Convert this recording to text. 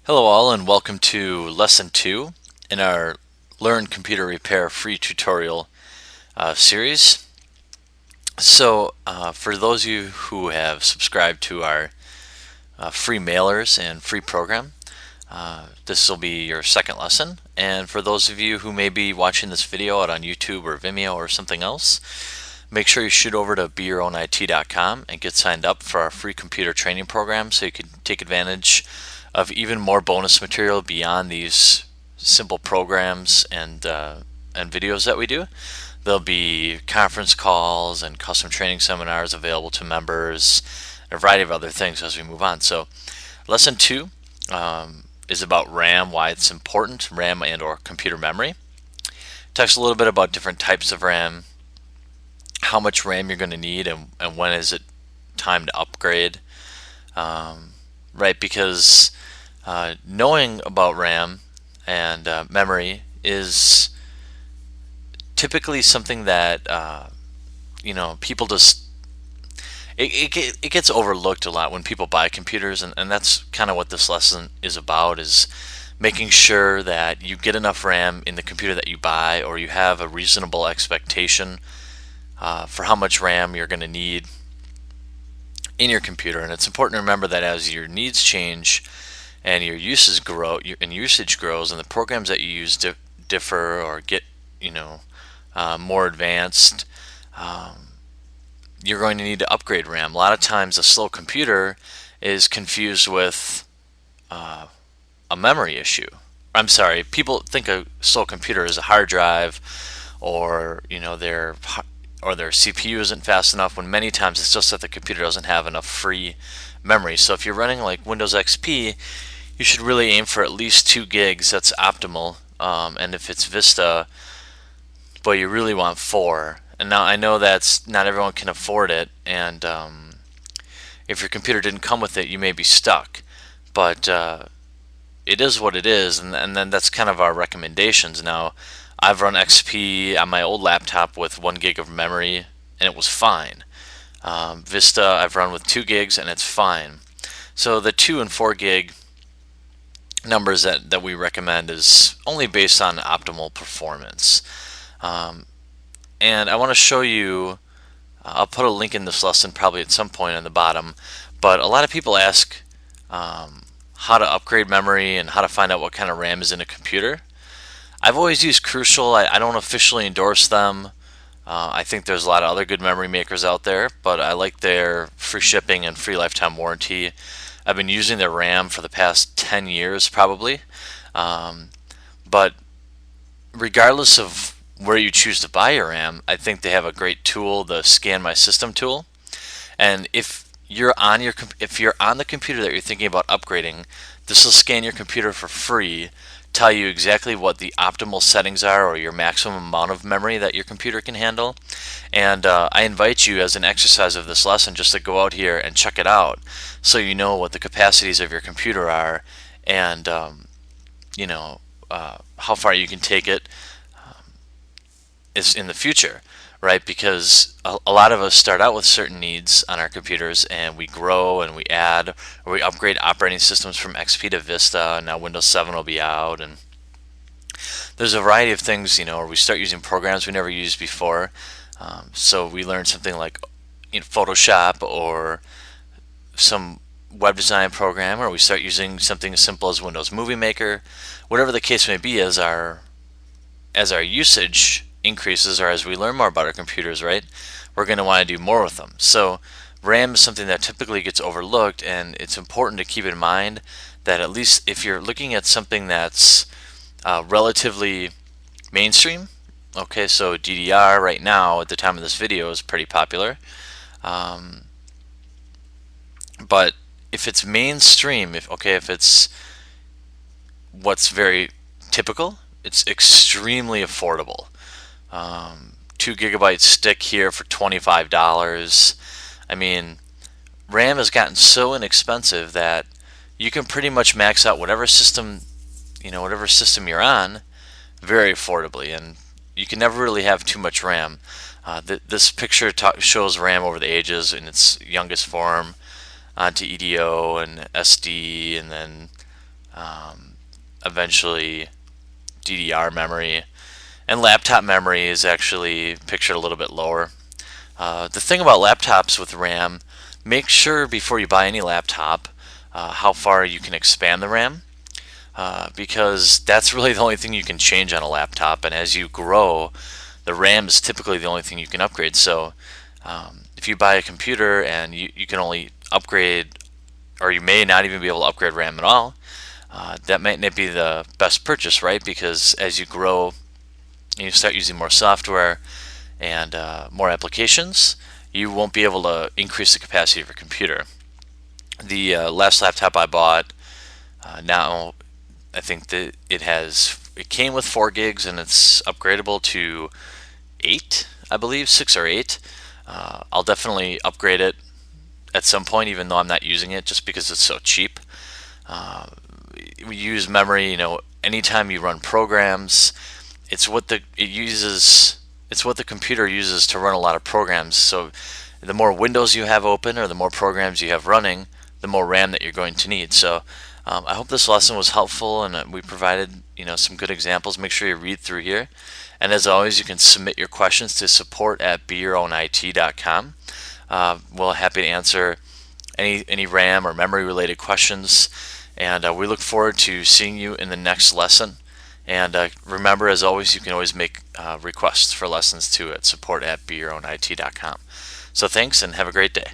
Hello all and welcome to Lesson 2 in our Learn Computer Repair free tutorial series. For those of you who have subscribed to our free mailers and free program, this will be your second lesson. And for those of you who may be watching this video out on YouTube or Vimeo or something else, make sure you shoot over to BeYourOwnIT.com and get signed up for our free computer training program so you can take advantage of even more bonus material beyond these simple programs and videos that we do. There'll be conference calls and custom training seminars available to members, and a variety of other things as we move on. So lesson 2 is about RAM, why it's important, RAM and or computer memory. Talks a little bit about different types of RAM, how much RAM you're going to need, and when is it time to upgrade. Right, because knowing about RAM and memory is typically something that people just it gets overlooked a lot when people buy computers, and that's kind of what this lesson is about, is making sure that you get enough RAM in the computer that you buy, or you have a reasonable expectation for how much RAM you're going to need in your computer. And it's important to remember that as your needs change and your usage grows and the programs that you use differ or get more advanced, you're going to need to upgrade RAM. A lot of times a slow computer is confused with a memory issue. I'm sorry, people think a slow computer is a hard drive, or their CPU isn't fast enough, when many times it's just that the computer doesn't have enough free memory. So if you're running like Windows XP, you should really aim for at least 2 gigs. That's optimal. And if it's Vista, but you really want 4. And now I know that's not everyone can afford it, and if your computer didn't come with it, you may be stuck. But it is what it is, and then that's kind of our recommendations. Now, I've run XP on my old laptop with 1 gig of memory, and it was fine. Vista I've run with 2 gigs, and it's fine. So the 2 and 4 gig numbers that we recommend is only based on optimal performance. And I want to show you, I'll put a link in this lesson probably at some point on the bottom, but a lot of people ask how to upgrade memory and how to find out what kind of RAM is in a computer. I've always used Crucial. I don't officially endorse them. I think there's a lot of other good memory makers out there, but I like their free shipping and free lifetime warranty. I've been using their RAM for the past 10 years probably. But regardless of where you choose to buy your RAM, I think they have a great tool, the Scan My System tool. And if you're on the computer that you're thinking about upgrading, this will scan your computer for free, tell you exactly what the optimal settings are or your maximum amount of memory that your computer can handle. And I invite you, as an exercise of this lesson, just to go out here and check it out so you know what the capacities of your computer are, and how far you can take it is in the future, right? Because a lot of us start out with certain needs on our computers, and we grow and we add, or we upgrade operating systems from XP to Vista, and now Windows 7 will be out, and there's a variety of things, or we start using programs we never used before. So we learn something like Photoshop or some web design program, or we start using something as simple as Windows Movie Maker. Whatever the case may be, as our usage increases, or as we learn more about our computers, right, we're going to want to do more with them. So RAM is something that typically gets overlooked, and it's important to keep in mind that at least if you're looking at something that's relatively mainstream, okay, so DDR right now at the time of this video is pretty popular, but if it's mainstream, if it's what's very typical, it's extremely affordable. 2 gigabyte stick here for $25. I mean, RAM has gotten so inexpensive that you can pretty much max out whatever system you're on very affordably, and you can never really have too much RAM. This picture shows RAM over the ages in its youngest form onto EDO and SD, and then eventually DDR memory, and laptop memory is actually pictured a little bit lower. The thing about laptops with RAM, make sure before you buy any laptop how far you can expand the RAM, because that's really the only thing you can change on a laptop, and as you grow, the RAM is typically the only thing you can upgrade. So if you buy a computer and you can only upgrade, or you may not even be able to upgrade RAM at all, that might not be the best purchase, right? Because as you grow and you start using more software and more applications, you won't be able to increase the capacity of your computer. The last laptop I bought, now I think that it came with 4 gigs and it's upgradable to 8, I believe, 6 or 8. I'll definitely upgrade it at some point, even though I'm not using it, just because it's so cheap. We use memory, anytime you run programs, it's what the computer uses to run a lot of programs. So the more windows you have open or the more programs you have running, the more RAM that you're going to need. So I hope this lesson was helpful and we provided some good examples. Make sure you read through here. And as always, you can submit your questions to support@beyourownit.com. We're happy to answer any RAM or memory related questions. And we look forward to seeing you in the next lesson. And remember, as always, you can always make requests for lessons too at support@beyourownit.com. So thanks and have a great day.